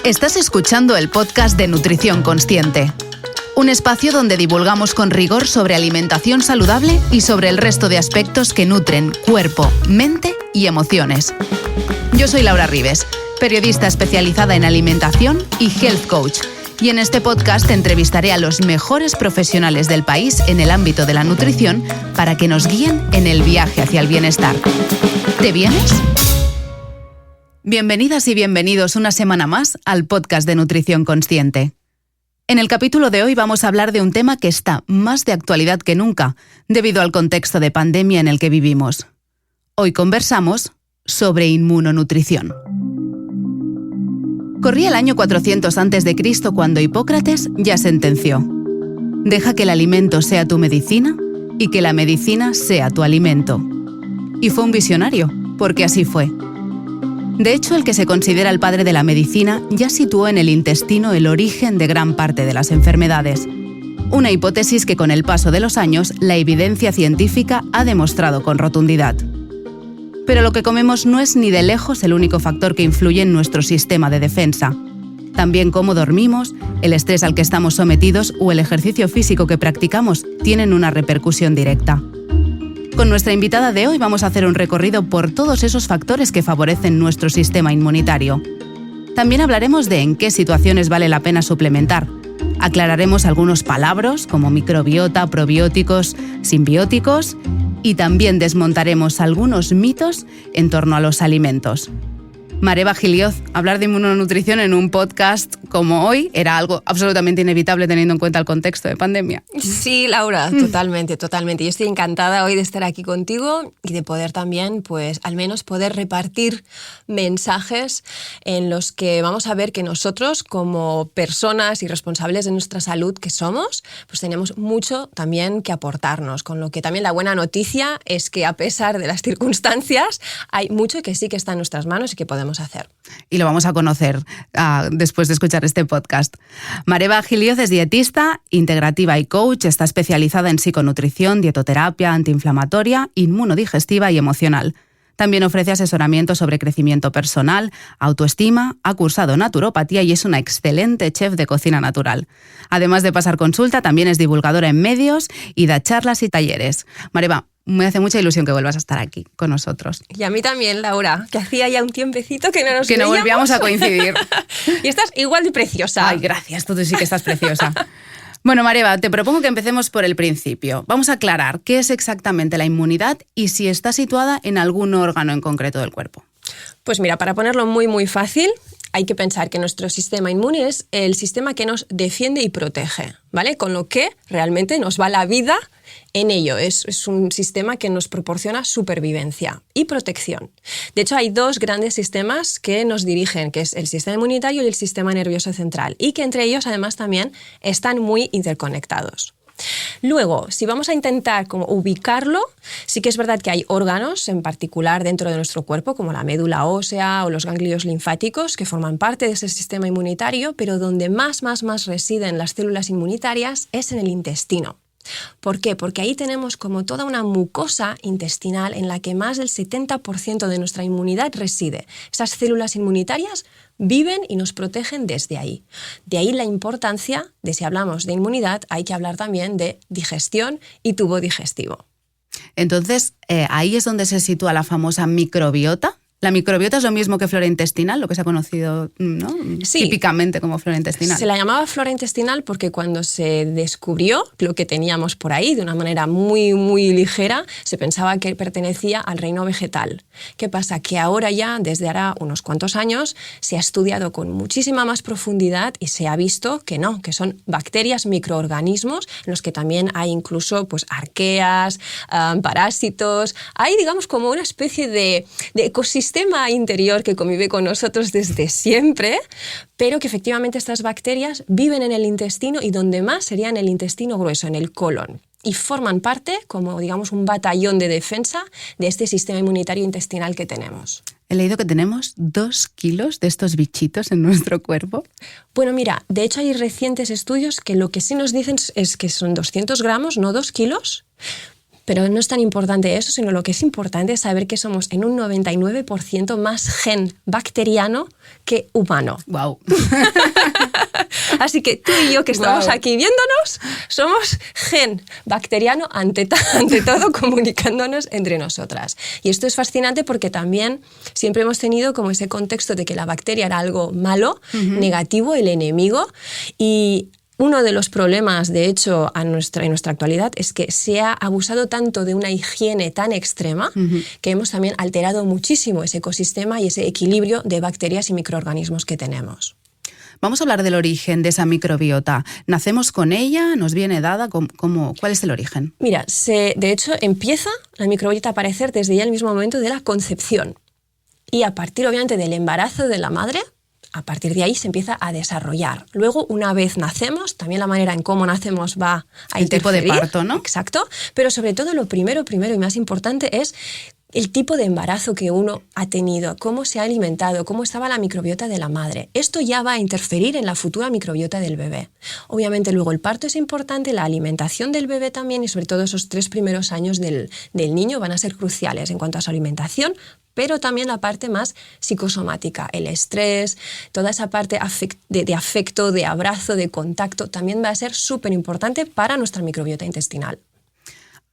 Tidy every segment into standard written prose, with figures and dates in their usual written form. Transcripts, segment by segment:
Estás escuchando el podcast de Nutrición Consciente, un espacio donde divulgamos con rigor sobre alimentación saludable y sobre el resto de aspectos que nutren cuerpo, mente y emociones. Yo soy Laura Ribes, periodista especializada en alimentación y health coach, y en este podcast entrevistaré a los mejores profesionales del país en el ámbito de la nutrición para que nos guíen en el viaje hacia el bienestar. ¿Te vienes? Bienvenidas y bienvenidos una semana más al podcast de Nutrición Consciente. En el capítulo de hoy vamos a hablar de un tema que está más de actualidad que nunca, debido al contexto de pandemia en el que vivimos. Hoy conversamos sobre inmunonutrición. Corría el año 400 a.C. cuando Hipócrates ya sentenció: deja que el alimento sea tu medicina y que la medicina sea tu alimento. Y fue un visionario, porque así fue. De hecho, el que se considera el padre de la medicina ya situó en el intestino el origen de gran parte de las enfermedades. Una hipótesis que con el paso de los años la evidencia científica ha demostrado con rotundidad. Pero lo que comemos no es ni de lejos el único factor que influye en nuestro sistema de defensa. También cómo dormimos, el estrés al que estamos sometidos o el ejercicio físico que practicamos tienen una repercusión directa. Con nuestra invitada de hoy vamos a hacer un recorrido por todos esos factores que favorecen nuestro sistema inmunitario. También hablaremos de en qué situaciones vale la pena suplementar. Aclararemos algunos palabras como microbiota, probióticos, simbióticos y también desmontaremos algunos mitos en torno a los alimentos. Mareva Gilioz, hablar de inmunonutrición en un podcast como hoy era algo absolutamente inevitable teniendo en cuenta el contexto de pandemia. Sí, Laura, totalmente. Yo estoy encantada hoy de estar aquí contigo y de poder también, pues, al menos poder repartir mensajes en los que vamos a ver que nosotros, como personas y responsables de nuestra salud que somos, pues tenemos mucho también que aportarnos. Con lo que también la buena noticia es que a pesar de las circunstancias, hay mucho que sí que está en nuestras manos y que podemos hacer. Y lo vamos a conocer después de escuchar este podcast. Mareva Gilioz es dietista, integrativa y coach. Está especializada en psiconutrición, dietoterapia, antiinflamatoria, inmunodigestiva y emocional. También ofrece asesoramiento sobre crecimiento personal, autoestima, ha cursado naturopatía y es una excelente chef de cocina natural. Además de pasar consulta, también es divulgadora en medios y da charlas y talleres. Mareva, me hace mucha ilusión que vuelvas a estar aquí con nosotros. Y a mí también, Laura, que hacía ya un tiempecito que no nos Que no veíamos. volvíamos a coincidir. Y estás igual de preciosa. Ay, gracias, tú sí que estás preciosa. Bueno, Mareva, te propongo que empecemos por el principio. Vamos a aclarar qué es exactamente la inmunidad y si está situada en algún órgano en concreto del cuerpo. Pues mira, para ponerlo muy, muy fácil, hay que pensar que nuestro sistema inmune es el sistema que nos defiende y protege, ¿vale? Con lo que realmente nos va la vida en ello. Es un sistema que nos proporciona supervivencia y protección. De hecho, hay dos grandes sistemas que nos dirigen, que es el sistema inmunitario y el sistema nervioso central, y que entre ellos además también están muy interconectados. Luego, si vamos a intentar como ubicarlo, sí que es verdad que hay órganos en particular dentro de nuestro cuerpo, como la médula ósea o los ganglios linfáticos, que forman parte de ese sistema inmunitario, pero donde más residen las células inmunitarias es en el intestino. ¿Por qué? Porque ahí tenemos como toda una mucosa intestinal en la que más del 70% de nuestra inmunidad reside. Esas células inmunitarias viven y nos protegen desde ahí. De ahí la importancia de, si hablamos de inmunidad, hay que hablar también de digestión y tubo digestivo. Entonces, ahí es donde se sitúa la famosa microbiota. ¿La microbiota es lo mismo que flora intestinal, lo que se ha conocido, ¿no? Sí, típicamente como flora intestinal? Se la llamaba flora intestinal porque cuando se descubrió lo que teníamos por ahí de una manera muy, muy ligera, se pensaba que pertenecía al reino vegetal. ¿Qué pasa? Que ahora ya, desde ahora unos cuantos años, se ha estudiado con muchísima más profundidad y se ha visto que no, que son bacterias, microorganismos, en los que también hay incluso pues, arqueas, parásitos. Hay, digamos, como una especie de ecosistema interior que convive con nosotros desde siempre, pero que efectivamente estas bacterias viven en el intestino y donde más sería en el intestino grueso, en el colon. Y forman parte, como digamos, un batallón de defensa de este sistema inmunitario intestinal que tenemos. He leído que tenemos 2 kilos de estos bichitos en nuestro cuerpo. Bueno, mira, de hecho hay recientes estudios que lo que sí nos dicen es que son 200 gramos, no 2 kilos, Pero no es tan importante eso, sino lo que es importante es saber que somos en un 99% más gen bacteriano que humano. Wow. Así que tú y yo que estamos aquí viéndonos, somos gen bacteriano ante todo comunicándonos entre nosotras. Y esto es fascinante porque también siempre hemos tenido como ese contexto de que la bacteria era algo malo, negativo, el enemigo, y uno de los problemas, de hecho, en nuestra actualidad es que se ha abusado tanto de una higiene tan extrema que hemos también alterado muchísimo ese ecosistema y ese equilibrio de bacterias y microorganismos que tenemos. Vamos a hablar del origen de esa microbiota. ¿Nacemos con ella? ¿Nos viene dada? ¿Cuál es el origen? Mira, de hecho empieza la microbiota a aparecer desde ya el mismo momento de la concepción. Y a partir, obviamente, del embarazo de la madre, a partir de ahí se empieza a desarrollar. Luego, una vez nacemos, también la manera en cómo nacemos va a interferir. El tipo de parto, ¿no? Exacto. Pero sobre todo lo primero y más importante es el tipo de embarazo que uno ha tenido, cómo se ha alimentado, cómo estaba la microbiota de la madre. Esto ya va a interferir en la futura microbiota del bebé. Obviamente luego el parto es importante, la alimentación del bebé también y sobre todo esos 3 primeros años del niño van a ser cruciales en cuanto a su alimentación, pero también la parte más psicosomática, el estrés, toda esa parte de afecto, de abrazo, de contacto, también va a ser súper importante para nuestra microbiota intestinal.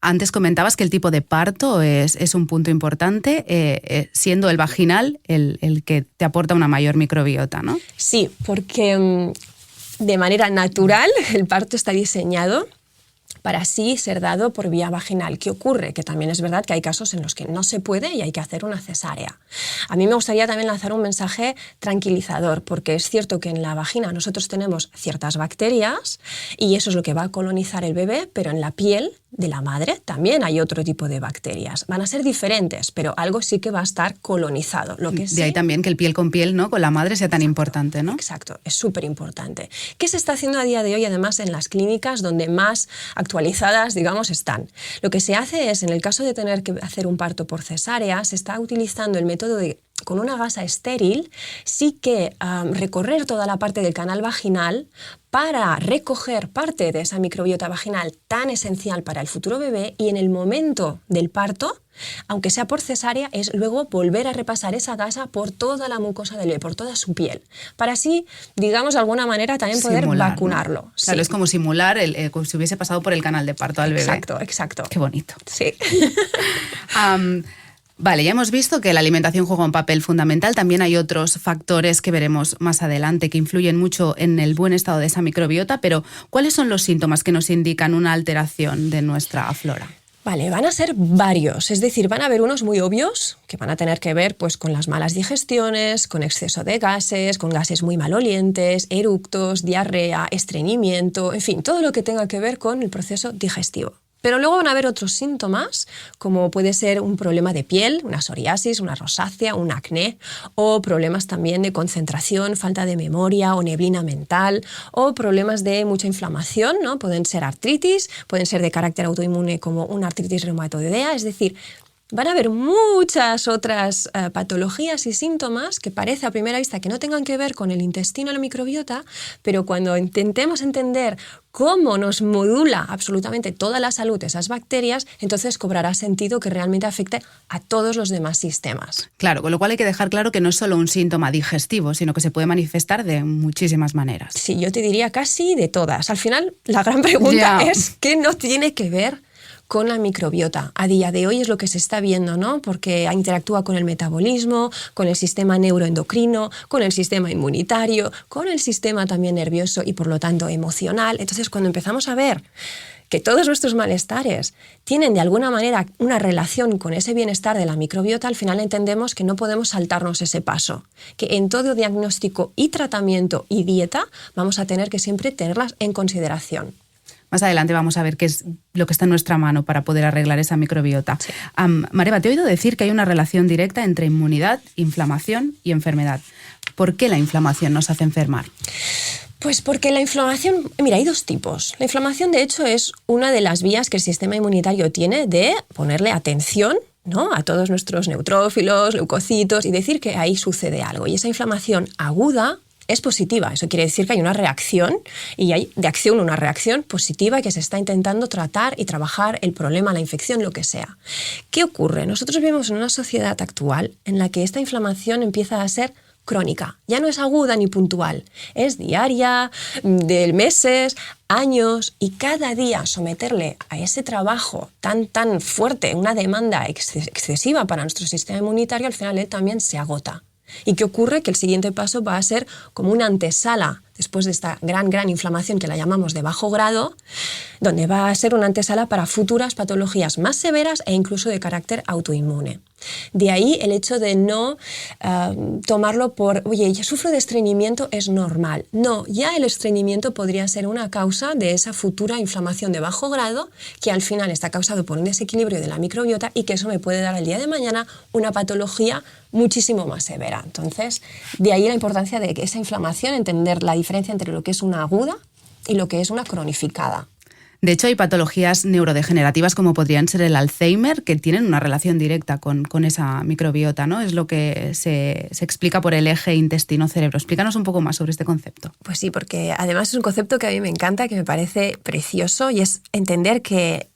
Antes comentabas que el tipo de parto es un punto importante, siendo el vaginal el que te aporta una mayor microbiota, ¿no? Sí, porque de manera natural el parto está diseñado para así ser dado por vía vaginal. ¿Qué ocurre? Que también es verdad que hay casos en los que no se puede y hay que hacer una cesárea. A mí me gustaría también lanzar un mensaje tranquilizador, porque es cierto que en la vagina nosotros tenemos ciertas bacterias y eso es lo que va a colonizar el bebé, pero en la piel de la madre también hay otro tipo de bacterias. Van a ser diferentes, pero algo sí que va a estar colonizado. Lo que de ahí también que el piel con piel, ¿no?, con la madre sea tan importante, ¿no? Exacto, es súper importante. ¿Qué se está haciendo a día de hoy, además, en las clínicas donde más actualizadas, digamos, están? Lo que se hace es, en el caso de tener que hacer un parto por cesárea, se está utilizando el método de con una gasa estéril, sí que recorrer toda la parte del canal vaginal para recoger parte de esa microbiota vaginal tan esencial para el futuro bebé y en el momento del parto, aunque sea por cesárea, es luego volver a repasar esa gasa por toda la mucosa del bebé, por toda su piel, para así, digamos, de alguna manera también poder vacunarlo. ¿No? Claro, sí. Es como simular como si hubiese pasado por el canal de parto al bebé. Exacto. Qué bonito. Sí. Vale, ya hemos visto que la alimentación juega un papel fundamental. También hay otros factores que veremos más adelante que influyen mucho en el buen estado de esa microbiota, pero ¿cuáles son los síntomas que nos indican una alteración de nuestra flora? Vale, van a ser varios, es decir, van a haber unos muy obvios que van a tener que ver pues, con las malas digestiones, con exceso de gases, con gases muy malolientes, eructos, diarrea, estreñimiento, en fin, todo lo que tenga que ver con el proceso digestivo. Pero luego van a haber otros síntomas, como puede ser un problema de piel, una psoriasis, una rosácea, un acné, o problemas también de concentración, falta de memoria o neblina mental, o problemas de mucha inflamación, ¿no? Pueden ser artritis, pueden ser de carácter autoinmune como una artritis reumatoidea, es decir, van a haber muchas otras patologías y síntomas que parece a primera vista que no tengan que ver con el intestino o la microbiota, pero cuando intentemos entender cómo nos modula absolutamente toda la salud esas bacterias, entonces cobrará sentido que realmente afecte a todos los demás sistemas. Claro, con lo cual hay que dejar claro que no es solo un síntoma digestivo, sino que se puede manifestar de muchísimas maneras. Sí, yo te diría casi de todas. Al final, la gran pregunta es ¿qué no tiene que ver con la microbiota? A día de hoy es lo que se está viendo, ¿no? Porque interactúa con el metabolismo, con el sistema neuroendocrino, con el sistema inmunitario, con el sistema también nervioso y por lo tanto emocional. Entonces, cuando empezamos a ver que todos nuestros malestares tienen de alguna manera una relación con ese bienestar de la microbiota, al final entendemos que no podemos saltarnos ese paso, que en todo diagnóstico y tratamiento y dieta vamos a tener que siempre tenerlas en consideración. Más adelante vamos a ver qué es lo que está en nuestra mano para poder arreglar esa microbiota. Sí. Mareva, te he oído decir que hay una relación directa entre inmunidad, inflamación y enfermedad. ¿Por qué la inflamación nos hace enfermar? Pues porque la inflamación, mira, hay dos tipos. La inflamación, de hecho, es una de las vías que el sistema inmunitario tiene de ponerle atención, ¿no?, a todos nuestros neutrófilos, leucocitos y decir que ahí sucede algo. Y esa inflamación aguda es positiva. Eso quiere decir que hay una reacción y hay de acción una reacción positiva que se está intentando tratar y trabajar el problema, la infección, lo que sea. ¿Qué ocurre? Nosotros vivimos en una sociedad actual en la que esta inflamación empieza a ser crónica. Ya no es aguda ni puntual, es diaria, de meses, años, y cada día someterle a ese trabajo tan fuerte, una demanda excesiva para nuestro sistema inmunitario, al final él también se agota. ¿Y qué ocurre? Que el siguiente paso va a ser como una antesala, después de esta gran inflamación que la llamamos de bajo grado, donde va a ser una antesala para futuras patologías más severas e incluso de carácter autoinmune. De ahí el hecho de no tomarlo por, oye, ya sufro de estreñimiento, es normal. No, ya el estreñimiento podría ser una causa de esa futura inflamación de bajo grado que al final está causado por un desequilibrio de la microbiota y que eso me puede dar el día de mañana una patología muchísimo más severa. Entonces, de ahí la importancia de que esa inflamación, entender la diferencia entre lo que es una aguda y lo que es una cronificada. De hecho, hay patologías neurodegenerativas como podrían ser el Alzheimer que tienen una relación directa con esa microbiota, ¿no? Es lo que se explica por el eje intestino-cerebro. Explícanos un poco más sobre este concepto. Pues sí, porque además es un concepto que a mí me encanta, que me parece precioso, y es entender que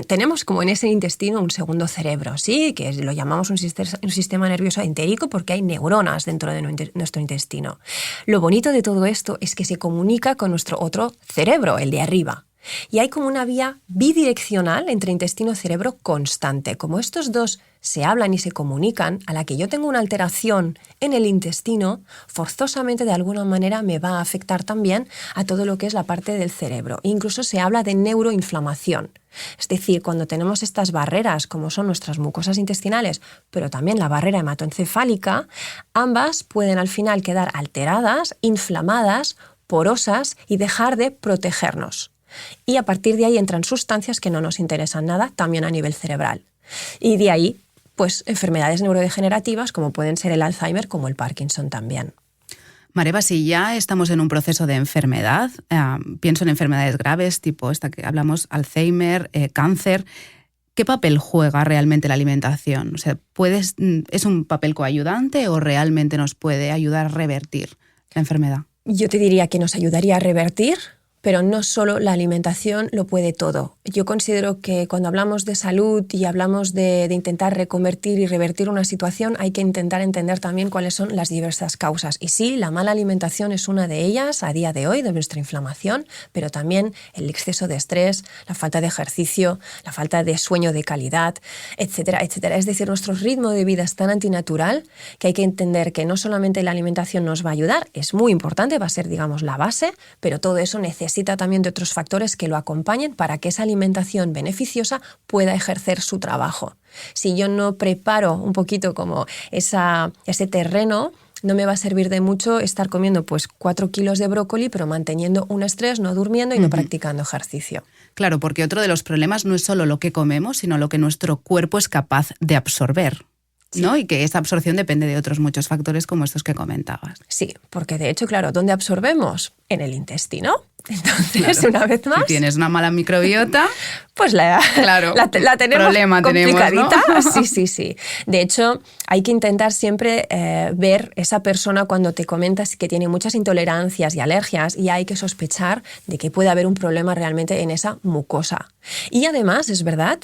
tenemos como en ese intestino un segundo cerebro, ¿sí? Que lo llamamos un sistema nervioso entérico porque hay neuronas dentro de nuestro intestino. Lo bonito de todo esto es que se comunica con nuestro otro cerebro, el de arriba. Y hay como una vía bidireccional entre intestino y cerebro constante. Como estos dos se hablan y se comunican, a la que yo tengo una alteración en el intestino, forzosamente de alguna manera me va a afectar también a todo lo que es la parte del cerebro. Incluso se habla de neuroinflamación. Es decir, cuando tenemos estas barreras, como son nuestras mucosas intestinales, pero también la barrera hematoencefálica, ambas pueden al final quedar alteradas, inflamadas, porosas y dejar de protegernos. Y a partir de ahí entran sustancias que no nos interesan nada, también a nivel cerebral. Y de ahí, pues, enfermedades neurodegenerativas como pueden ser el Alzheimer, como el Parkinson también. Mareva, si ya estamos en un proceso de enfermedad, pienso en enfermedades graves, tipo esta que hablamos, Alzheimer, cáncer, ¿qué papel juega realmente la alimentación? O sea, ¿es un papel coayudante o realmente nos puede ayudar a revertir la enfermedad? Yo te diría que nos ayudaría a revertir, pero no solo la alimentación lo puede todo. Yo considero que cuando hablamos de salud y hablamos de intentar reconvertir y revertir una situación, hay que intentar entender también cuáles son las diversas causas. Y sí, la mala alimentación es una de ellas a día de hoy, de nuestra inflamación, pero también el exceso de estrés, la falta de ejercicio, la falta de sueño de calidad, etcétera, etcétera. Es decir, nuestro ritmo de vida es tan antinatural que hay que entender que no solamente la alimentación nos va a ayudar, es muy importante, va a ser, digamos, la base, pero todo eso necesita también de otros factores que lo acompañen para que esa alimentación beneficiosa pueda ejercer su trabajo. Si yo no preparo un poquito como ese terreno, no me va a servir de mucho estar comiendo pues 4 kilos de brócoli, pero manteniendo un estrés, no durmiendo y no practicando ejercicio. Claro, porque otro de los problemas no es solo lo que comemos, sino lo que nuestro cuerpo es capaz de absorber. Sí. ¿No? Y que esa absorción depende de otros muchos factores como estos que comentabas. Sí, porque de hecho, claro, ¿dónde absorbemos? En el intestino. Entonces, claro, una vez más... Si tienes una mala microbiota... Pues la tenemos problema complicadita. Tenemos, ¿no? Sí. De hecho, hay que intentar siempre ver esa persona cuando te comentas que tiene muchas intolerancias y alergias, y hay que sospechar de que puede haber un problema realmente en esa mucosa. Y además, es verdad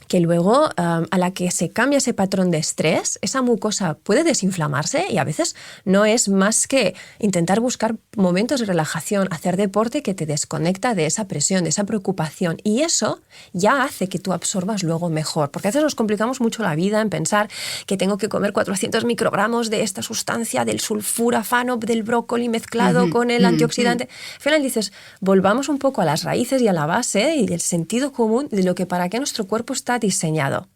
que luego a la que se cambia ese patrón de estrés, esa mucosa puede desinflamarse y a veces no es más que intentar buscar momentos de relajación, hacer deporte que te desconecta de esa presión, de esa preocupación, y eso ya hace que tú absorbas luego mejor, porque a veces nos complicamos mucho la vida en pensar que tengo que comer 400 microgramos de esta sustancia, del sulfurafano, del brócoli mezclado con el antioxidante. Al final dices, volvamos un poco a las raíces y a la base y del sentido común de lo que para qué nuestro cuerpo está diseñado.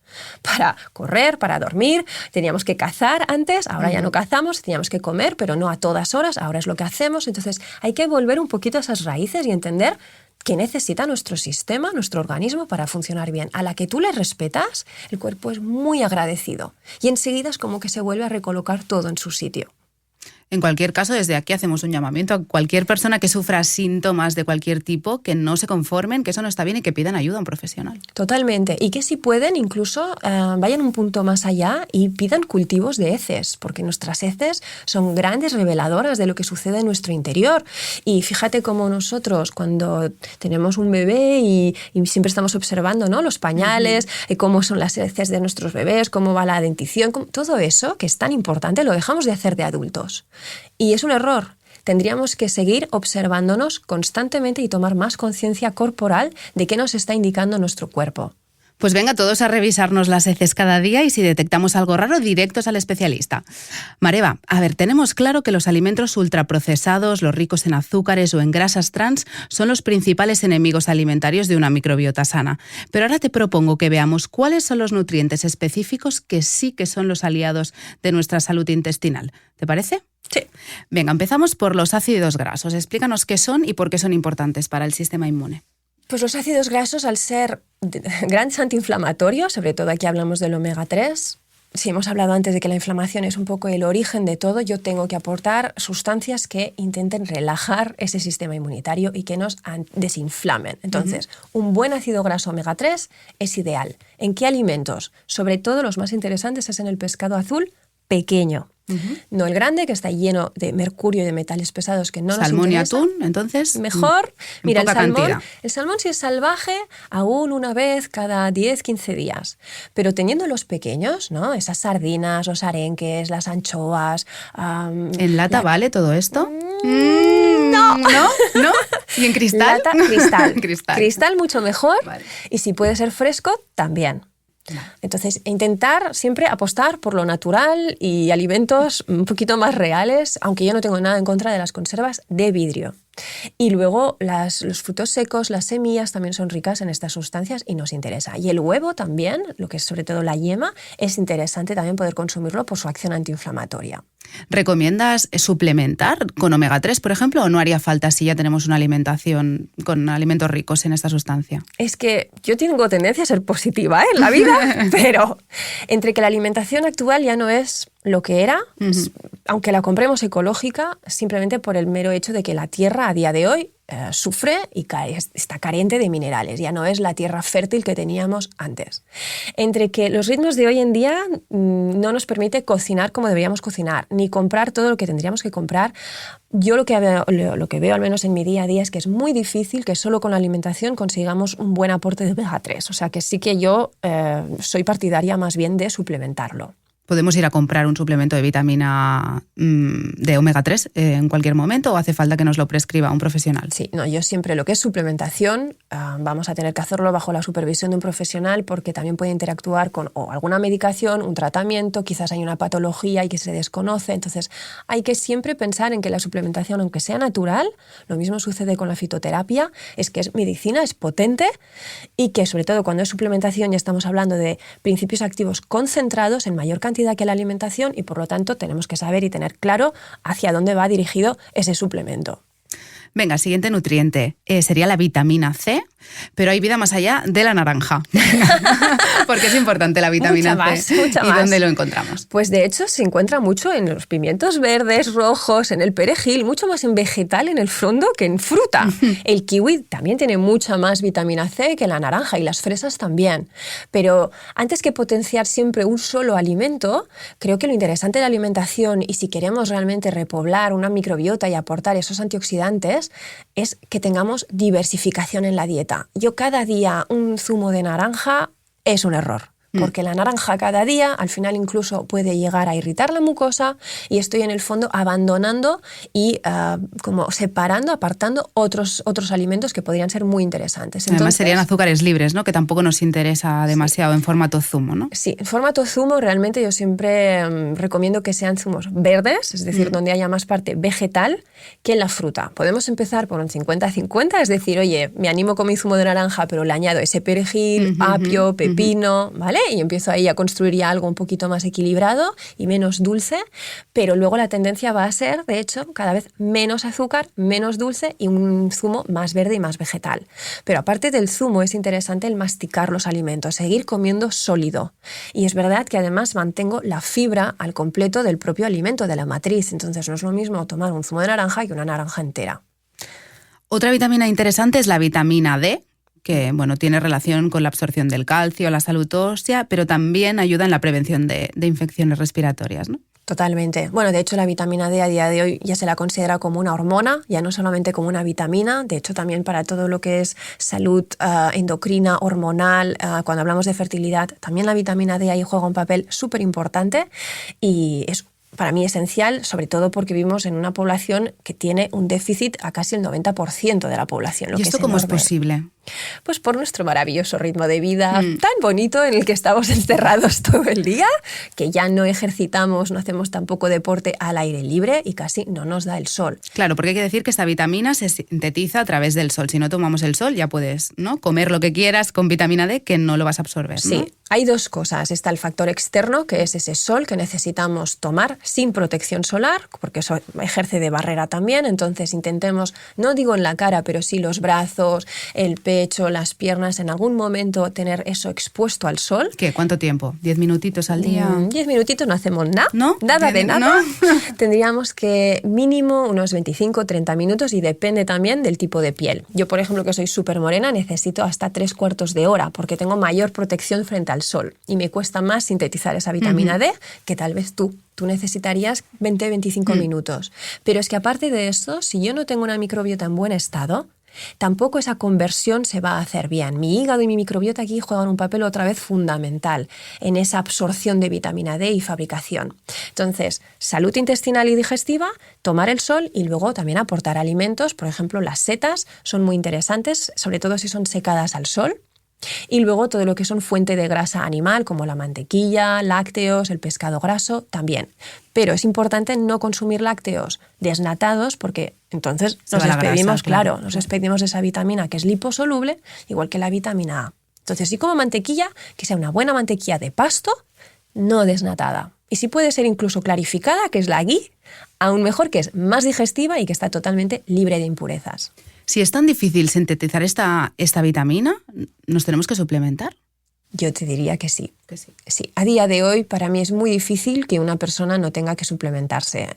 Para correr, para dormir, teníamos que cazar antes, ahora ya no cazamos, teníamos que comer, pero no a todas horas, ahora es lo que hacemos. Entonces hay que volver un poquito a esas raíces y entender qué necesita nuestro sistema, nuestro organismo para funcionar bien. A la que tú le respetas, el cuerpo es muy agradecido y enseguida es como que se vuelve a recolocar todo en su sitio. En cualquier caso, desde aquí hacemos un llamamiento a cualquier persona que sufra síntomas de cualquier tipo, que no se conformen, que eso no está bien y que pidan ayuda a un profesional. Totalmente. Y que si pueden, incluso vayan un punto más allá y pidan cultivos de heces, porque nuestras heces son grandes reveladoras de lo que sucede en nuestro interior. Y fíjate cómo nosotros, cuando tenemos un bebé y siempre estamos observando, ¿no?, los pañales, cómo son las heces de nuestros bebés, cómo va la dentición, todo eso, que es tan importante, lo dejamos de hacer de adultos. Y es un error. Tendríamos que seguir observándonos constantemente y tomar más conciencia corporal de qué nos está indicando nuestro cuerpo. Pues venga, todos a revisarnos las heces cada día y si detectamos algo raro, directos al especialista. Mareva, a ver, tenemos claro que los alimentos ultraprocesados, los ricos en azúcares o en grasas trans son los principales enemigos alimentarios de una microbiota sana. Pero ahora te propongo que veamos cuáles son los nutrientes específicos que sí que son los aliados de nuestra salud intestinal. ¿Te parece? Sí. Venga, empezamos por los ácidos grasos. Explícanos qué son y por qué son importantes para el sistema inmune. Pues los ácidos grasos, al ser grandes antiinflamatorios, sobre todo aquí hablamos del omega 3, si hemos hablado antes de que la inflamación es un poco el origen de todo, yo tengo que aportar sustancias que intenten relajar ese sistema inmunitario y que nos desinflamen. Entonces, un buen ácido graso omega 3 es ideal. ¿En qué alimentos? Sobre todo los más interesantes es en el pescado azul pequeño. No el grande, que está lleno de mercurio y de metales pesados que no nos Salmón interesan. Y atún, entonces. Mejor. Mira, poca cantidad. El salmón, si es salvaje, aún una vez cada 10-15 días. Pero teniendo los pequeños, ¿no?, esas sardinas, los arenques, las anchoas. ¿En lata vale todo esto? No. ¿No? ¿Y en cristal? Lata, cristal. Cristal mucho mejor. Vale. Y si puede ser fresco, también. Entonces, intentar siempre apostar por lo natural y alimentos un poquito más reales, aunque yo no tengo nada en contra de las conservas de vidrio. Y luego los frutos secos, las semillas también son ricas en estas sustancias y nos interesa. Y el huevo también, lo que es sobre todo la yema, es interesante también poder consumirlo por su acción antiinflamatoria. ¿Recomiendas suplementar con omega 3, por ejemplo, o no haría falta si ya tenemos una alimentación con alimentos ricos en esta sustancia? Es que yo tengo tendencia a ser positiva en la vida, pero entre que la alimentación actual ya no es lo que era, aunque la compremos ecológica, simplemente por el mero hecho de que la tierra a día de hoy sufre y está carente de minerales, ya no es la tierra fértil que teníamos antes. Entre que los ritmos de hoy en día no nos permite cocinar como deberíamos cocinar, ni comprar todo lo que tendríamos que comprar, yo lo que veo al menos en mi día a día es que es muy difícil que solo con la alimentación consigamos un buen aporte de omega 3, o sea que sí que yo soy partidaria más bien de suplementarlo. ¿Podemos ir a comprar un suplemento de vitamina de omega 3 en cualquier momento o hace falta que nos lo prescriba un profesional? Sí, no, yo siempre lo que es suplementación vamos a tener que hacerlo bajo la supervisión de un profesional porque también puede interactuar con alguna medicación, un tratamiento, quizás hay una patología y que se desconoce. Entonces hay que siempre pensar en que la suplementación, aunque sea natural, lo mismo sucede con la fitoterapia, es que es medicina, es potente y que sobre todo cuando es suplementación ya estamos hablando de principios activos concentrados en mayor cantidad que la alimentación y por lo tanto tenemos que saber y tener claro hacia dónde va dirigido ese suplemento. Venga, siguiente nutriente sería la vitamina C, pero hay vida más allá de la naranja. Porque es importante la vitamina C. Mucha más. ¿Y dónde lo encontramos? Pues de hecho se encuentra mucho en los pimientos verdes, rojos, en el perejil, mucho más en vegetal, en el fondo, que en fruta. El kiwi también tiene mucha más vitamina C que la naranja y las fresas también. Pero antes que potenciar siempre un solo alimento, creo que lo interesante de la alimentación y si queremos realmente repoblar una microbiota y aportar esos antioxidantes es que tengamos diversificación en la dieta. Yo cada día un zumo de naranja es un error. Porque la naranja cada día al final incluso puede llegar a irritar la mucosa y estoy en el fondo abandonando y como separando, apartando otros alimentos que podrían ser muy interesantes. Entonces, además serían azúcares libres, ¿no? Que tampoco nos interesa demasiado en formato zumo, ¿no? Sí, en formato zumo realmente yo siempre recomiendo que sean zumos verdes, es decir, donde haya más parte vegetal que en la fruta. Podemos empezar por un 50-50, es decir, oye, me animo con mi zumo de naranja, pero le añado ese perejil, apio, pepino, ¿vale? y empiezo ahí a construir ya algo un poquito más equilibrado y menos dulce, pero luego la tendencia va a ser, de hecho, cada vez menos azúcar, menos dulce y un zumo más verde y más vegetal. Pero aparte del zumo es interesante el masticar los alimentos, seguir comiendo sólido. Y es verdad que además mantengo la fibra al completo del propio alimento, de la matriz, entonces no es lo mismo tomar un zumo de naranja que una naranja entera. Otra vitamina interesante es la vitamina D, que tiene relación con la absorción del calcio, la salud ósea, pero también ayuda en la prevención de infecciones respiratorias, ¿no? Totalmente. Bueno, de hecho la vitamina D a día de hoy ya se la considera como una hormona, ya no solamente como una vitamina, de hecho también para todo lo que es salud endocrina, hormonal, cuando hablamos de fertilidad, también la vitamina D ahí juega un papel súper importante y es para mí esencial, sobre todo porque vivimos en una población que tiene un déficit a casi el 90% de la población. ¿Y esto cómo es posible? Pues por nuestro maravilloso ritmo de vida tan bonito en el que estamos encerrados todo el día, que ya no ejercitamos, no hacemos tampoco deporte al aire libre y casi no nos da el sol. Claro, porque hay que decir que esta vitamina se sintetiza a través del sol. Si no tomamos el sol ya puedes, ¿no?, comer lo que quieras con vitamina D que no lo vas a absorber, ¿no? Sí, hay dos cosas. Está el factor externo, que es ese sol que necesitamos tomar sin protección solar, porque eso ejerce de barrera también. Entonces intentemos, no digo en la cara, pero sí los brazos, el pecho, las piernas, en algún momento tener eso expuesto al sol. ¿Qué? ¿Cuánto tiempo? ¿10 minutitos al día? 10 minutitos no hacemos nada. ¿No? Nada de nada. ¿No? Tendríamos que mínimo unos 25-30 minutos y depende también del tipo de piel. Yo, por ejemplo, que soy súper morena, necesito hasta 3/4 de hora porque tengo mayor protección frente al sol y me cuesta más sintetizar esa vitamina D que tal vez tú. Tú necesitarías 20-25 minutos. Pero es que aparte de eso, si yo no tengo una microbiota en buen estado, tampoco esa conversión se va a hacer bien. Mi hígado y mi microbiota aquí juegan un papel otra vez fundamental en esa absorción de vitamina D y fabricación. Entonces, salud intestinal y digestiva, tomar el sol y luego también aportar alimentos. Por ejemplo, las setas son muy interesantes, sobre todo si son secadas al sol. Y luego todo lo que son fuente de grasa animal, como la mantequilla, lácteos, el pescado graso, también. Pero es importante no consumir lácteos desnatados porque entonces nos despedimos, nos despedimos de esa vitamina que es liposoluble, igual que la vitamina A. Entonces, si como mantequilla, que sea una buena mantequilla de pasto, no desnatada. Y si puede ser incluso clarificada, que es la ghee, aún mejor, que es más digestiva y que está totalmente libre de impurezas. Si es tan difícil sintetizar esta vitamina, ¿nos tenemos que suplementar? Yo te diría que sí. Que sí. Sí, a día de hoy para mí es muy difícil que una persona no tenga que suplementarse.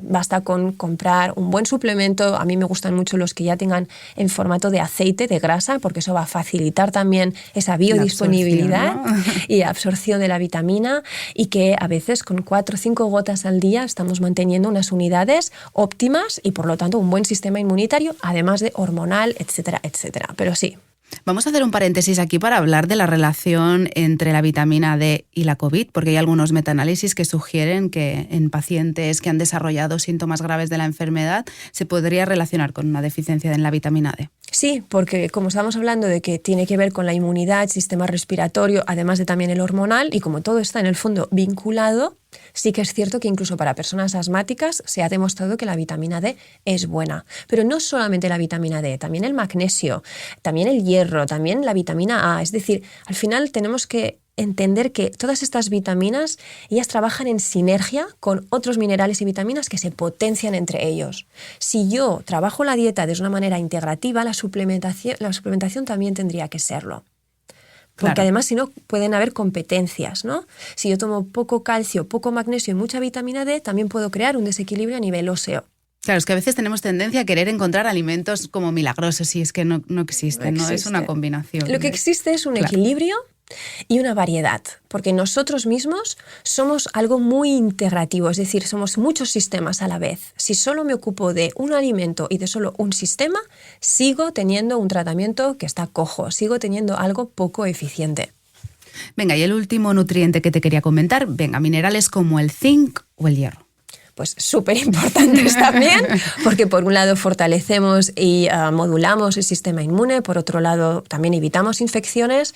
Basta con comprar un buen suplemento. A mí me gustan mucho los que ya tengan en formato de aceite, de grasa, porque eso va a facilitar también esa biodisponibilidad y absorción de la vitamina, y que a veces con 4 o 5 gotas al día estamos manteniendo unas unidades óptimas y por lo tanto un buen sistema inmunitario, además de hormonal, etcétera, etcétera. Pero sí. Vamos a hacer un paréntesis aquí para hablar de la relación entre la vitamina D y la COVID, porque hay algunos metaanálisis que sugieren que en pacientes que han desarrollado síntomas graves de la enfermedad se podría relacionar con una deficiencia en la vitamina D. Sí, porque como estamos hablando de que tiene que ver con la inmunidad, sistema respiratorio, además de también el hormonal, y como todo está en el fondo vinculado, sí que es cierto que incluso para personas asmáticas se ha demostrado que la vitamina D es buena. Pero no solamente la vitamina D, también el magnesio, también el hierro, también la vitamina A. Es decir, al final tenemos que entender que todas estas vitaminas, ellas trabajan en sinergia con otros minerales y vitaminas que se potencian entre ellos. Si yo trabajo la dieta de una manera integrativa, la suplementación también tendría que serlo. Porque claro, además, si no, pueden haber competencias, ¿no? Si yo tomo poco calcio, poco magnesio y mucha vitamina D, también puedo crear un desequilibrio a nivel óseo. Claro, es que a veces tenemos tendencia a querer encontrar alimentos como milagrosos y es que no existen, no es una combinación. Lo que existe es un equilibrio y una variedad, porque nosotros mismos somos algo muy integrativo, es decir, somos muchos sistemas a la vez. Si solo me ocupo de un alimento y de solo un sistema, sigo teniendo un tratamiento que está cojo, sigo teniendo algo poco eficiente. Venga, y el último nutriente que te quería comentar, minerales como el zinc o el hierro. pues súper importantes también, porque por un lado fortalecemos y modulamos el sistema inmune, por otro lado también evitamos infecciones.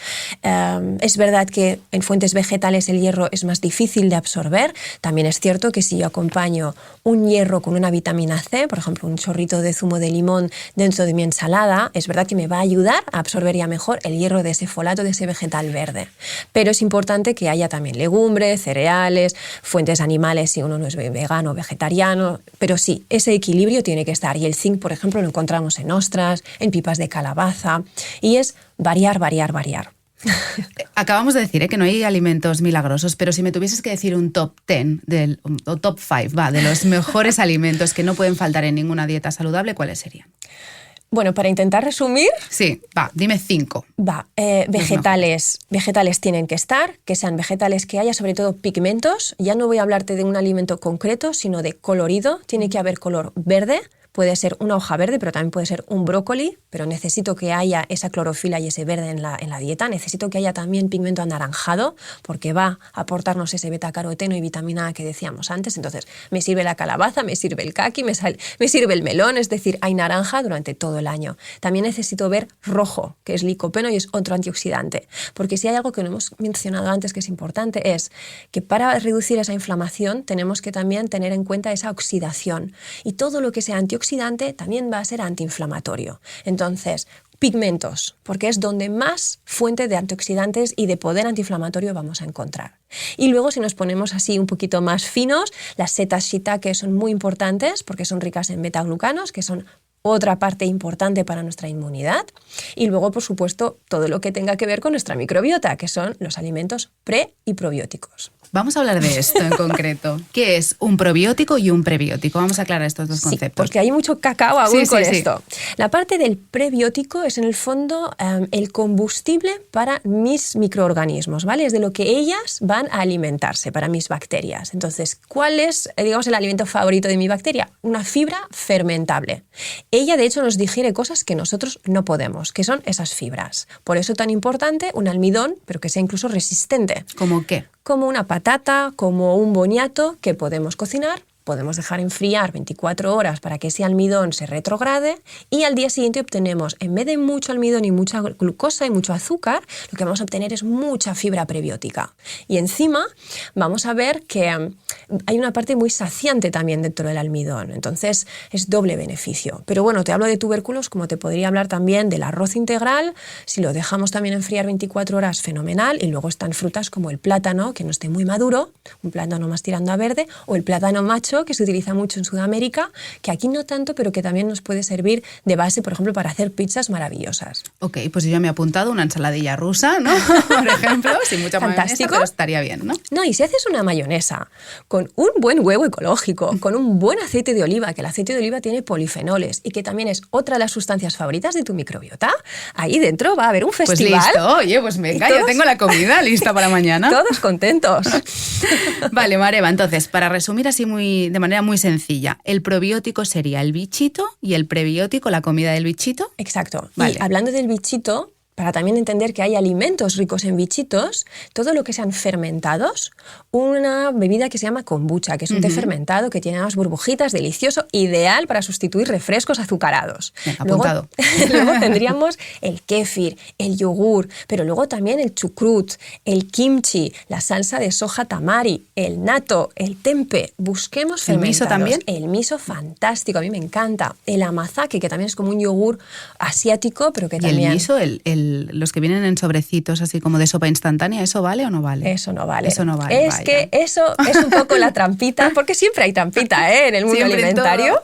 Es verdad que en fuentes vegetales el hierro es más difícil de absorber. También es cierto que si yo acompaño un hierro con una vitamina C, por ejemplo, un chorrito de zumo de limón dentro de mi ensalada, es verdad que me va a ayudar a absorber ya mejor el hierro de ese folato, de ese vegetal verde. Pero es importante que haya también legumbres, cereales, fuentes animales si uno no es vegano o vegetariano, pero sí, ese equilibrio tiene que estar. Y el zinc, por ejemplo, lo encontramos en ostras, en pipas de calabaza, y es variar. Acabamos de decir que no hay alimentos milagrosos, pero si me tuvieses que decir un top 10 o top 5 de los mejores alimentos que no pueden faltar en ninguna dieta saludable, ¿cuáles serían? Bueno, para intentar resumir... Sí, dime 5. Vegetales tienen que estar, que sean vegetales que haya sobre todo pigmentos. Ya no voy a hablarte de un alimento concreto, sino de colorido. Tiene que haber color verde. Puede ser una hoja verde, pero también puede ser un brócoli, pero necesito que haya esa clorofila y ese verde en la dieta. Necesito que haya también pigmento anaranjado, porque va a aportarnos ese betacaroteno y vitamina A que decíamos antes. Entonces, me sirve la calabaza, me sirve el caqui, me sirve el melón, es decir, hay naranja durante todo el año. También necesito ver rojo, que es licopeno y es otro antioxidante, porque si hay algo que no hemos mencionado antes que es importante, es que para reducir esa inflamación tenemos que también tener en cuenta esa oxidación, y todo lo que sea antioxidante también va a ser antiinflamatorio. Entonces, pigmentos, porque es donde más fuente de antioxidantes y de poder antiinflamatorio vamos a encontrar. Y luego, si nos ponemos así un poquito más finos, las setas shiitake son muy importantes porque son ricas en betaglucanos, que son otra parte importante para nuestra inmunidad. Y luego, por supuesto, todo lo que tenga que ver con nuestra microbiota, que son los alimentos pre- y probióticos. Vamos a hablar de esto en concreto. ¿Qué es un probiótico y un prebiótico? Vamos a aclarar estos dos conceptos. Sí, porque hay mucho cacao aún con esto. La parte del prebiótico es en el fondo el combustible para mis microorganismos, ¿vale? Es de lo que ellas van a alimentarse, para mis bacterias. Entonces, ¿cuál es, digamos, el alimento favorito de mi bacteria? Una fibra fermentable. Ella, de hecho, nos digiere cosas que nosotros no podemos, que son esas fibras. Por eso tan importante un almidón, pero que sea incluso resistente. ¿Cómo qué? Como una patata, como un boniato que podemos cocinar, podemos dejar enfriar 24 horas para que ese almidón se retrograde y al día siguiente obtenemos, en vez de mucho almidón y mucha glucosa y mucho azúcar, lo que vamos a obtener es mucha fibra prebiótica. Y encima vamos a ver que hay una parte muy saciante también dentro del almidón, entonces es doble beneficio. Pero bueno, te hablo de tubérculos como te podría hablar también del arroz integral, si lo dejamos también enfriar 24 horas, fenomenal, y luego están frutas como el plátano, que no esté muy maduro, un plátano más tirando a verde, o el plátano macho, que se utiliza mucho en Sudamérica, que aquí no tanto, pero que también nos puede servir de base, por ejemplo, para hacer pizzas maravillosas. Ok, pues yo ya me he apuntado una ensaladilla rusa, ¿no? Por ejemplo, sin mucha mayonesa, pero estaría bien, ¿no? No, y si haces una mayonesa con un buen huevo ecológico, con un buen aceite de oliva, que el aceite de oliva tiene polifenoles y que también es otra de las sustancias favoritas de tu microbiota, ahí dentro va a haber un festival. Pues listo, oye, pues venga, ya tengo la comida lista para mañana. Todos contentos. Vale, Mareva, entonces, para resumir así de manera muy sencilla, el probiótico sería el bichito y el prebiótico la comida del bichito. Exacto. Vale. Y hablando del bichito, para también entender que hay alimentos ricos en bichitos, todo lo que sean fermentados, una bebida que se llama kombucha, que es un té fermentado que tiene unas burbujitas, delicioso, ideal para sustituir refrescos azucarados. Apuntado. Luego tendríamos el kéfir, el yogur, pero luego también el chucrut, el kimchi, la salsa de soja tamari, el natto, el tempe. Busquemos fermentados. ¿El miso también? El miso, fantástico, a mí me encanta. El amazake, que también es como un yogur asiático, pero que también... ¿Y el miso, los que vienen en sobrecitos así como de sopa instantánea, ¿eso vale o no vale? Eso no vale. Eso no vale. Es que eso es un poco la trampita, porque siempre hay trampita en el mundo siempre alimentario,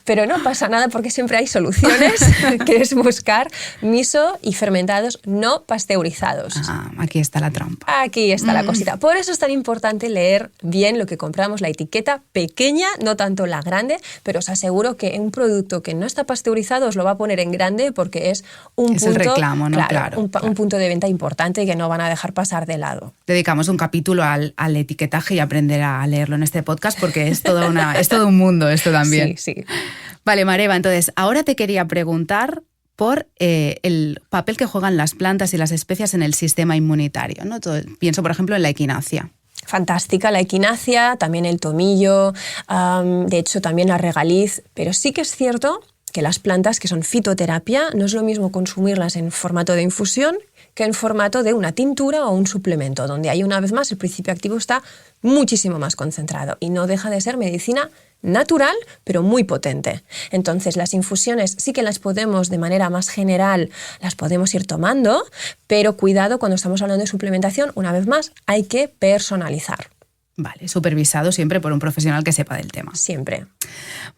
pero no pasa nada porque siempre hay soluciones, que es buscar miso y fermentados no pasteurizados. Aquí está la trampa. Aquí está la cosita. Por eso es tan importante leer bien lo que compramos, la etiqueta pequeña, no tanto la grande, pero os aseguro que un producto que no está pasteurizado os lo va a poner en grande porque es un punto... Es el reclamo, ¿no? Claro, un punto de venta importante que no van a dejar pasar de lado. Dedicamos un capítulo al etiquetaje y aprender a leerlo en este podcast porque es todo un mundo esto también. Sí. Vale, Mareva, entonces ahora te quería preguntar por el papel que juegan las plantas y las especias en el sistema inmunitario, ¿no? Pienso, por ejemplo, en la equinacia. fantástica la equinacia, también el tomillo, de hecho también la regaliz, pero sí que es cierto que las plantas que son fitoterapia no es lo mismo consumirlas en formato de infusión que en formato de una tintura o un suplemento, donde ahí una vez más el principio activo está muchísimo más concentrado y no deja de ser medicina natural, pero muy potente. Entonces las infusiones sí que las podemos de manera más general, las podemos ir tomando, pero cuidado cuando estamos hablando de suplementación, una vez más hay que personalizar. Vale, supervisado siempre por un profesional que sepa del tema. Siempre.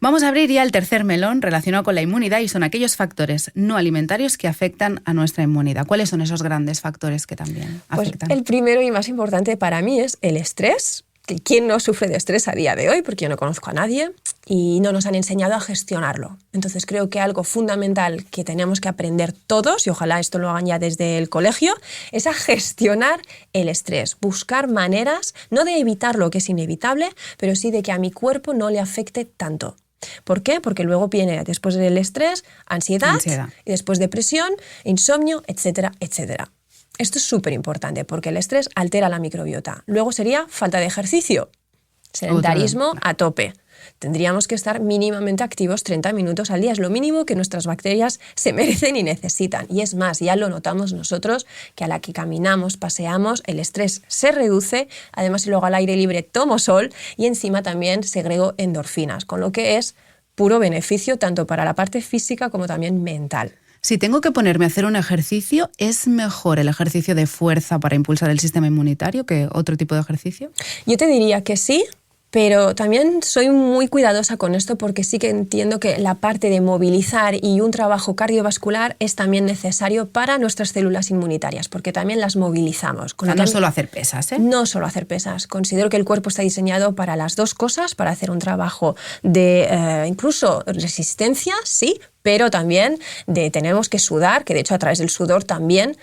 Vamos a abrir ya el tercer melón relacionado con la inmunidad y son aquellos factores no alimentarios que afectan a nuestra inmunidad. ¿Cuáles son esos grandes factores que también afectan? Pues el primero y más importante para mí es el estrés. ¿Quién no sufre de estrés a día de hoy? Porque yo no conozco a nadie y no nos han enseñado a gestionarlo. Entonces creo que algo fundamental que tenemos que aprender todos, y ojalá esto lo hagan ya desde el colegio, es a gestionar el estrés. Buscar maneras, no de evitar lo que es inevitable, pero sí de que a mi cuerpo no le afecte tanto. ¿Por qué? Porque luego viene, después del estrés, ansiedad. Y después depresión, insomnio, etcétera, etcétera. Esto es súper importante porque el estrés altera la microbiota. Luego sería falta de ejercicio, sedentarismo a tope. Tendríamos que estar mínimamente activos 30 minutos al día. Es lo mínimo que nuestras bacterias se merecen y necesitan. Y es más, ya lo notamos nosotros, que a la que caminamos, paseamos, el estrés se reduce. Además, si luego al aire libre tomo sol y encima también segrego endorfinas, con lo que es puro beneficio tanto para la parte física como también mental. Si tengo que ponerme a hacer un ejercicio, ¿es mejor el ejercicio de fuerza para impulsar el sistema inmunitario que otro tipo de ejercicio? Yo te diría que sí, pero también soy muy cuidadosa con esto porque sí que entiendo que la parte de movilizar y un trabajo cardiovascular es también necesario para nuestras células inmunitarias, porque también las movilizamos. O sea, no solo hacer pesas, ¿eh? No solo hacer pesas. Considero que el cuerpo está diseñado para las dos cosas, para hacer un trabajo de incluso resistencia, sí, pero también tenemos que sudar, que de hecho a través del sudor también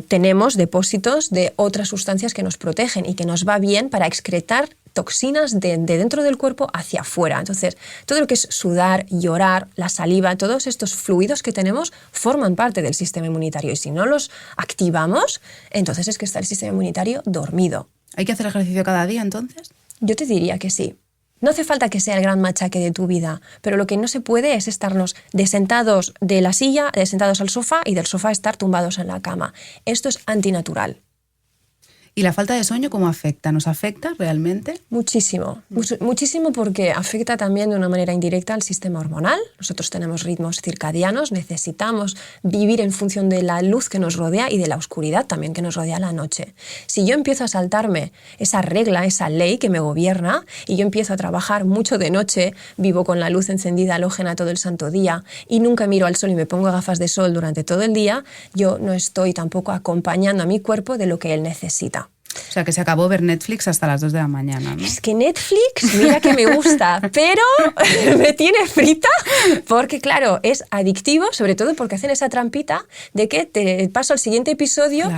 tenemos depósitos de otras sustancias que nos protegen y que nos va bien para excretar toxinas de dentro del cuerpo hacia afuera. Entonces, todo lo que es sudar, llorar, la saliva, todos estos fluidos que tenemos forman parte del sistema inmunitario y si no los activamos, entonces es que está el sistema inmunitario dormido. ¿Hay que hacer ejercicio cada día entonces? Yo te diría que sí. No hace falta que sea el gran machaque de tu vida, pero lo que no se puede es estarnos sentados de la silla, sentados al sofá y del sofá estar tumbados en la cama. Esto es antinatural. ¿Y la falta de sueño cómo afecta? ¿Nos afecta realmente? Muchísimo, muchísimo porque afecta también de una manera indirecta al sistema hormonal. Nosotros tenemos ritmos circadianos, necesitamos vivir en función de la luz que nos rodea y de la oscuridad también que nos rodea la noche. Si yo empiezo a saltarme esa regla, esa ley que me gobierna y yo empiezo a trabajar mucho de noche, vivo con la luz encendida halógena todo el santo día y nunca miro al sol y me pongo gafas de sol durante todo el día, yo no estoy tampoco acompañando a mi cuerpo de lo que él necesita. O sea, que se acabó ver Netflix hasta las 2 de la mañana, ¿no? Es que Netflix, mira que me gusta, pero me tiene frita porque, claro, es adictivo, sobre todo porque hacen esa trampita de que te paso al siguiente episodio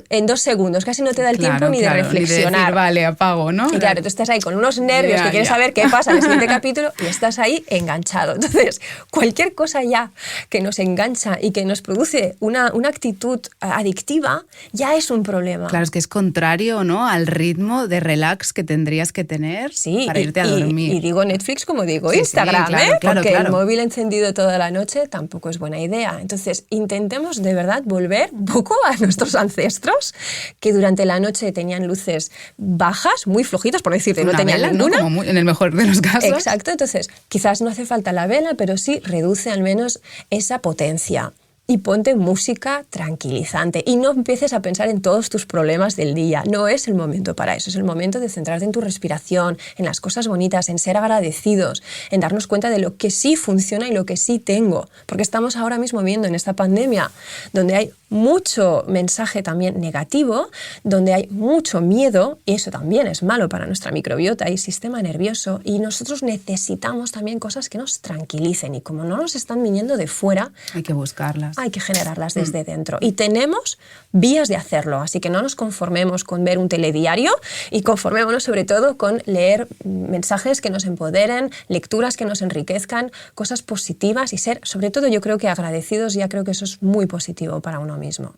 en 2 segundos. Casi no te da el tiempo ni de reflexionar. Ni de decir, vale, apago, ¿no? Y claro, tú estás ahí con unos nervios que quieres saber qué pasa en el siguiente capítulo y estás ahí enganchado. Entonces, cualquier cosa ya que nos engancha y que nos produce una actitud adictiva, ya es un problema. Claro, es que es contrario, ¿no?, al ritmo de relax que tendrías que tener para irte a dormir. Y digo Netflix como digo Instagram, porque el móvil encendido toda la noche tampoco es buena idea. Entonces, intentemos de verdad volver un poco a nuestros ancestros que durante la noche tenían luces bajas, muy flojitas, por decirte, no tenían ninguna. ¿No? Como en el mejor de los casos. Exacto, entonces quizás no hace falta la vela, pero sí reduce al menos esa potencia. Y ponte música tranquilizante y no empieces a pensar en todos tus problemas del día. No es el momento para eso, es el momento de centrarte en tu respiración, en las cosas bonitas, en ser agradecidos, en darnos cuenta de lo que sí funciona y lo que sí tengo. Porque estamos ahora mismo viendo en esta pandemia donde hay mucho mensaje también negativo, donde hay mucho miedo, y eso también es malo para nuestra microbiota y sistema nervioso, y nosotros necesitamos también cosas que nos tranquilicen, y como no nos están viniendo de fuera, hay que buscarlas. Hay que generarlas desde dentro. Y tenemos vías de hacerlo, así que no nos conformemos con ver un telediario y conformémonos sobre todo con leer mensajes que nos empoderen, lecturas que nos enriquezcan, cosas positivas y ser, sobre todo yo creo que agradecidos, ya creo que eso es muy positivo para uno mismo.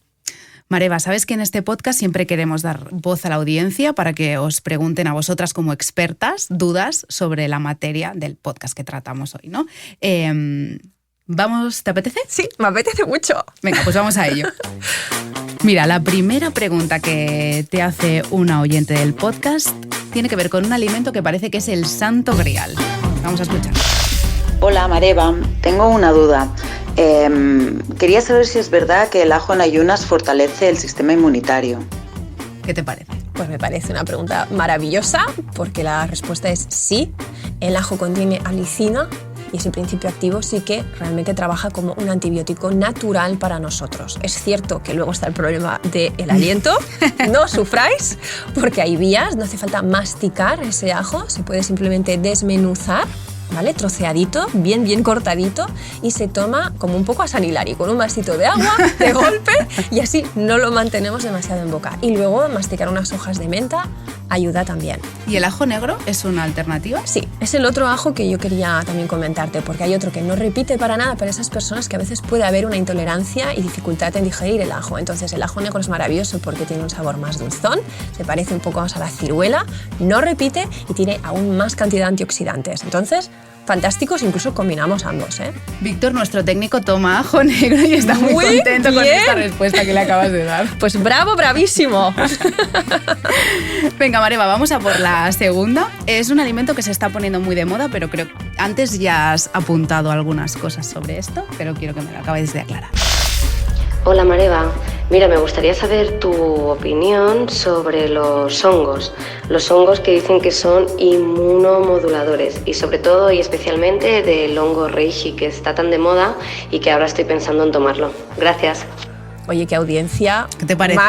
Mareva, sabes que en este podcast siempre queremos dar voz a la audiencia para que os pregunten a vosotras como expertas dudas sobre la materia del podcast que tratamos hoy, ¿no? ¿Vamos? ¿Te apetece? Sí, me apetece mucho. Venga, pues vamos a ello. Mira, la primera pregunta que te hace una oyente del podcast tiene que ver con un alimento que parece que es el santo grial. Vamos a escuchar. Hola Mareva, tengo una duda. Quería saber si es verdad que el ajo en ayunas fortalece el sistema inmunitario. ¿Qué te parece? Pues me parece una pregunta maravillosa, porque la respuesta es sí. El ajo contiene alicina y ese principio activo sí que realmente trabaja como un antibiótico natural para nosotros. Es cierto que luego está el problema del aliento, no sufráis, porque hay vías, no hace falta masticar ese ajo, se puede simplemente desmenuzar, ¿vale? Troceadito, bien cortadito, y se toma como un poco a San Hilari, con un vasito de agua, de golpe, y así no lo mantenemos demasiado en boca. Y luego masticar unas hojas de menta ayuda también. ¿Y el ajo negro es una alternativa? Sí, es el otro ajo que yo quería también comentarte, porque hay otro que no repite para nada para esas personas que a veces puede haber una intolerancia y dificultad en digerir el ajo. Entonces el ajo negro es maravilloso porque tiene un sabor más dulzón, se parece un poco más a la ciruela, no repite y tiene aún más cantidad de antioxidantes. Entonces, fantásticos, incluso combinamos ambos, ¿eh? Víctor, nuestro técnico, toma ajo negro y está muy contento con esta respuesta que le acabas de dar. Pues bravo, bravísimo. Venga, Mareva, vamos a por la segunda. Es un alimento que se está poniendo muy de moda, pero creo que antes ya has apuntado algunas cosas sobre esto, pero quiero que me lo acabéis de aclarar. Hola Mareva, mira, me gustaría saber tu opinión sobre los hongos que dicen que son inmunomoduladores y sobre todo y especialmente del hongo reishi que está tan de moda y que ahora estoy pensando en tomarlo. Gracias. Oye, qué audiencia. ¿Qué te parece?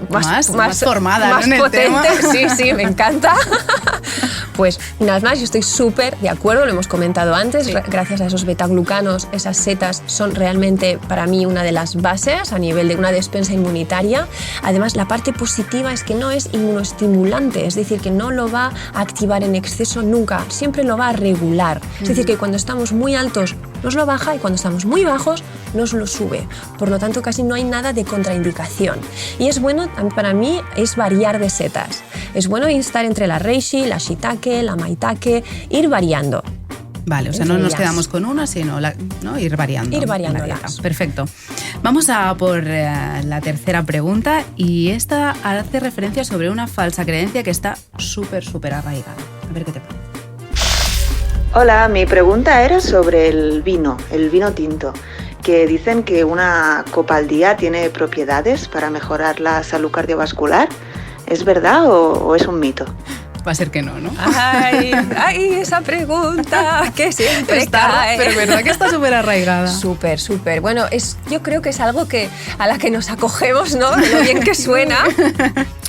Más formada, más ¿no? en potente. el tema. Sí, me encanta. Pues nada más, yo estoy súper de acuerdo, lo hemos comentado antes, sí. Gracias a esos betaglucanos, esas setas son realmente para mí una de las bases a nivel de una despensa inmunitaria. Además, la parte positiva es que no es inmunoestimulante, es decir, que no lo va a activar en exceso nunca, siempre lo va a regular. Es decir, que cuando estamos muy altos nos lo baja y cuando estamos muy bajos nos lo sube. Por lo tanto, casi no hay nada de contraindicación. Y es bueno, para mí, es variar de setas. Es bueno estar entre la reishi, la shiitake, la maitake, ir variando. Vale, o sea, no nos quedamos con una, sino ¿no? ir variando. Ir variándolas. Perfecto. Vamos a por la tercera pregunta y esta hace referencia sobre una falsa creencia que está súper arraigada. A ver qué te parece. Hola, mi pregunta era sobre el vino tinto, que dicen que una copa al día tiene propiedades para mejorar la salud cardiovascular. ¿Es verdad o es un mito? Va a ser que no, ¿no? Ay, esa pregunta que siempre cae. Pero verdad que está súper arraigada. Súper. Bueno, yo creo que es algo a la que nos acogemos, ¿no? De lo bien que suena.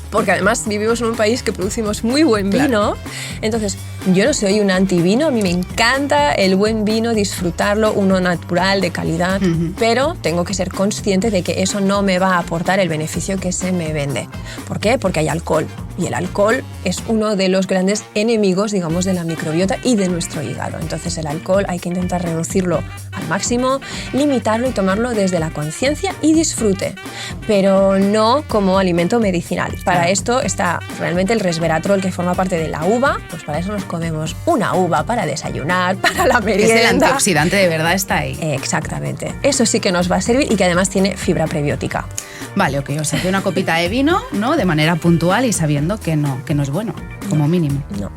Porque además vivimos en un país que producimos muy buen vino. Claro. Entonces, yo no soy un antivino, a mí me encanta el buen vino, disfrutarlo, uno natural, de calidad, pero tengo que ser consciente de que eso no me va a aportar el beneficio que se me vende. ¿Por qué? Porque hay alcohol. Y el alcohol es uno de los grandes enemigos, digamos, de la microbiota y de nuestro hígado. Entonces, el alcohol hay que intentar reducirlo al máximo, limitarlo y tomarlo desde la conciencia y disfrute, pero no como alimento medicinal. Para esto está realmente el resveratrol, que forma parte de la uva, pues para eso nos comemos una uva para desayunar, para la merienda. Es el antioxidante, de verdad está ahí. Exactamente. Eso sí que nos va a servir y que además tiene fibra prebiótica. Vale, ok, o sea, que una copita de vino, ¿no? De manera puntual y sabiendo que no es bueno, como mínimo. No.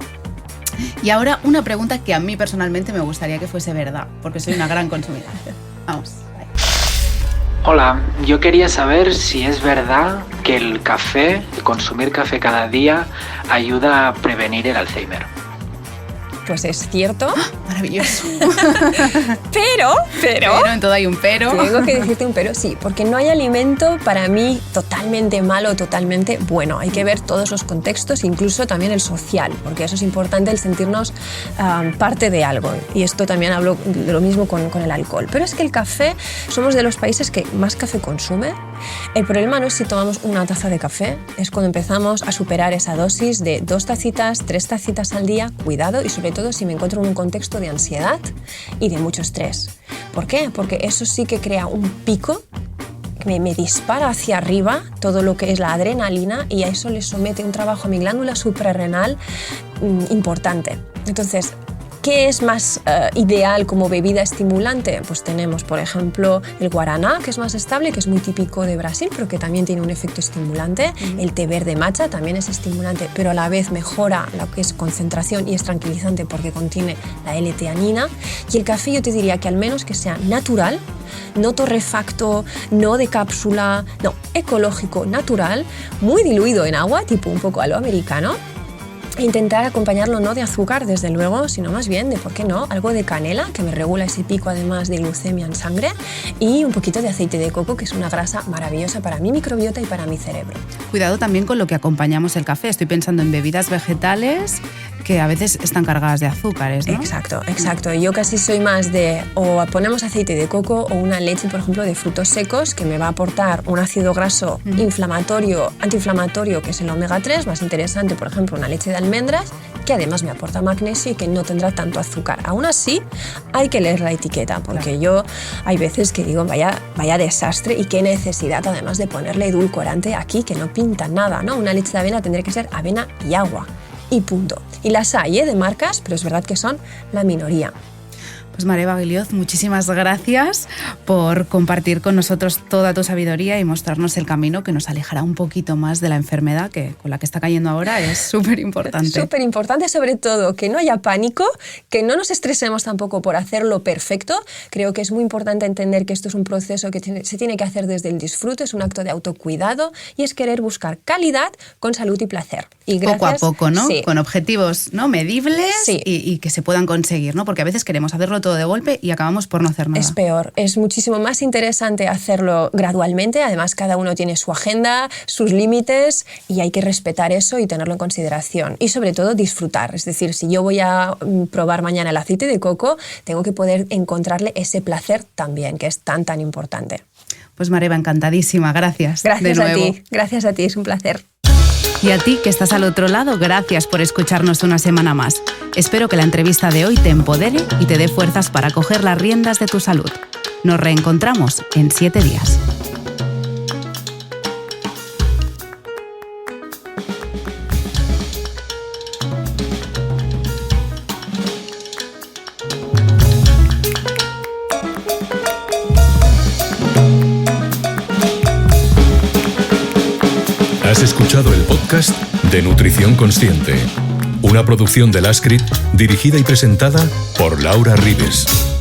Y ahora una pregunta que a mí personalmente me gustaría que fuese verdad, porque soy una gran consumidora. Vamos. Hola, yo quería saber si es verdad que el consumir café cada día ayuda a prevenir el Alzheimer. Pues es cierto. ¡Ah! Maravilloso. Pero, en todo hay un pero. Tengo que decirte un pero, sí, porque no hay alimento para mí totalmente malo o totalmente bueno. Hay que ver todos los contextos, incluso también el social, porque eso es importante, el sentirnos parte de algo. Y esto también hablo de lo mismo con el alcohol. Pero es que el café, somos de los países que más café consume. El problema no es si tomamos una taza de café, es cuando empezamos a superar esa dosis de 2 tacitas, 3 tacitas al día. Cuidado, y sobre todo si me encuentro en un contexto de ansiedad y de mucho estrés. ¿Por qué? Porque eso sí que crea un pico me dispara hacia arriba todo lo que es la adrenalina y a eso le somete un trabajo a mi glándula suprarrenal importante. Entonces, ¿qué es más ideal como bebida estimulante? Pues tenemos, por ejemplo, el guaraná, que es más estable, que es muy típico de Brasil, pero que también tiene un efecto estimulante. El té verde matcha también es estimulante, pero a la vez mejora lo que es concentración y es tranquilizante porque contiene la L-teanina. Y el café yo te diría que al menos que sea natural, no torrefacto, no de cápsula, no, ecológico, natural, muy diluido en agua, tipo un poco a lo americano. Intentar acompañarlo no de azúcar, desde luego, sino más bien de, ¿por qué no?, algo de canela, que me regula ese pico además de glucemia en sangre, y un poquito de aceite de coco, que es una grasa maravillosa para mi microbiota y para mi cerebro. Cuidado también con lo que acompañamos el café. Estoy pensando en bebidas vegetales que a veces están cargadas de azúcares, ¿no? Exacto. Yo casi soy más de o ponemos aceite de coco o una leche, por ejemplo, de frutos secos, que me va a aportar un ácido graso inflamatorio, antiinflamatorio, que es el omega 3, más interesante, por ejemplo, una leche de almendras, que además me aporta magnesio y que no tendrá tanto azúcar. Aún así, hay que leer la etiqueta, porque yo hay veces que digo, vaya desastre y qué necesidad además de ponerle edulcorante aquí, que no pinta nada, ¿no? Una leche de avena tendría que ser avena y agua. Y punto. Y las hay de marcas, pero es verdad que son la minoría. Pues Mareva Guilioz, muchísimas gracias por compartir con nosotros toda tu sabiduría y mostrarnos el camino que nos alejará un poquito más de la enfermedad que con la que está cayendo ahora es súper importante. Súper importante, sobre todo, que no haya pánico, que no nos estresemos tampoco por hacerlo perfecto. Creo que es muy importante entender que esto es un proceso que se tiene que hacer desde el disfrute, es un acto de autocuidado y es querer buscar calidad con salud y placer. Y gracias, poco a poco, ¿no? Sí. Con objetivos, ¿no?, medibles, sí. y que se puedan conseguir, ¿no? Porque a veces queremos hacerlo todo de golpe y acabamos por no hacer nada. Es peor, es muchísimo más interesante hacerlo gradualmente. Además, cada uno tiene su agenda, sus límites y hay que respetar eso y tenerlo en consideración. Y sobre todo disfrutar. Es decir, si yo voy a probar mañana el aceite de coco, tengo que poder encontrarle ese placer también, que es tan importante. Pues Mareva, encantadísima. Gracias. Gracias de nuevo. Gracias a ti, es un placer. Y a ti, que estás al otro lado, gracias por escucharnos una semana más. Espero que la entrevista de hoy te empodere y te dé fuerzas para coger las riendas de tu salud. Nos reencontramos en 7 días. Has escuchado el podcast de Nutrición Consciente, una producción de Lascrit dirigida y presentada por Laura Ribes.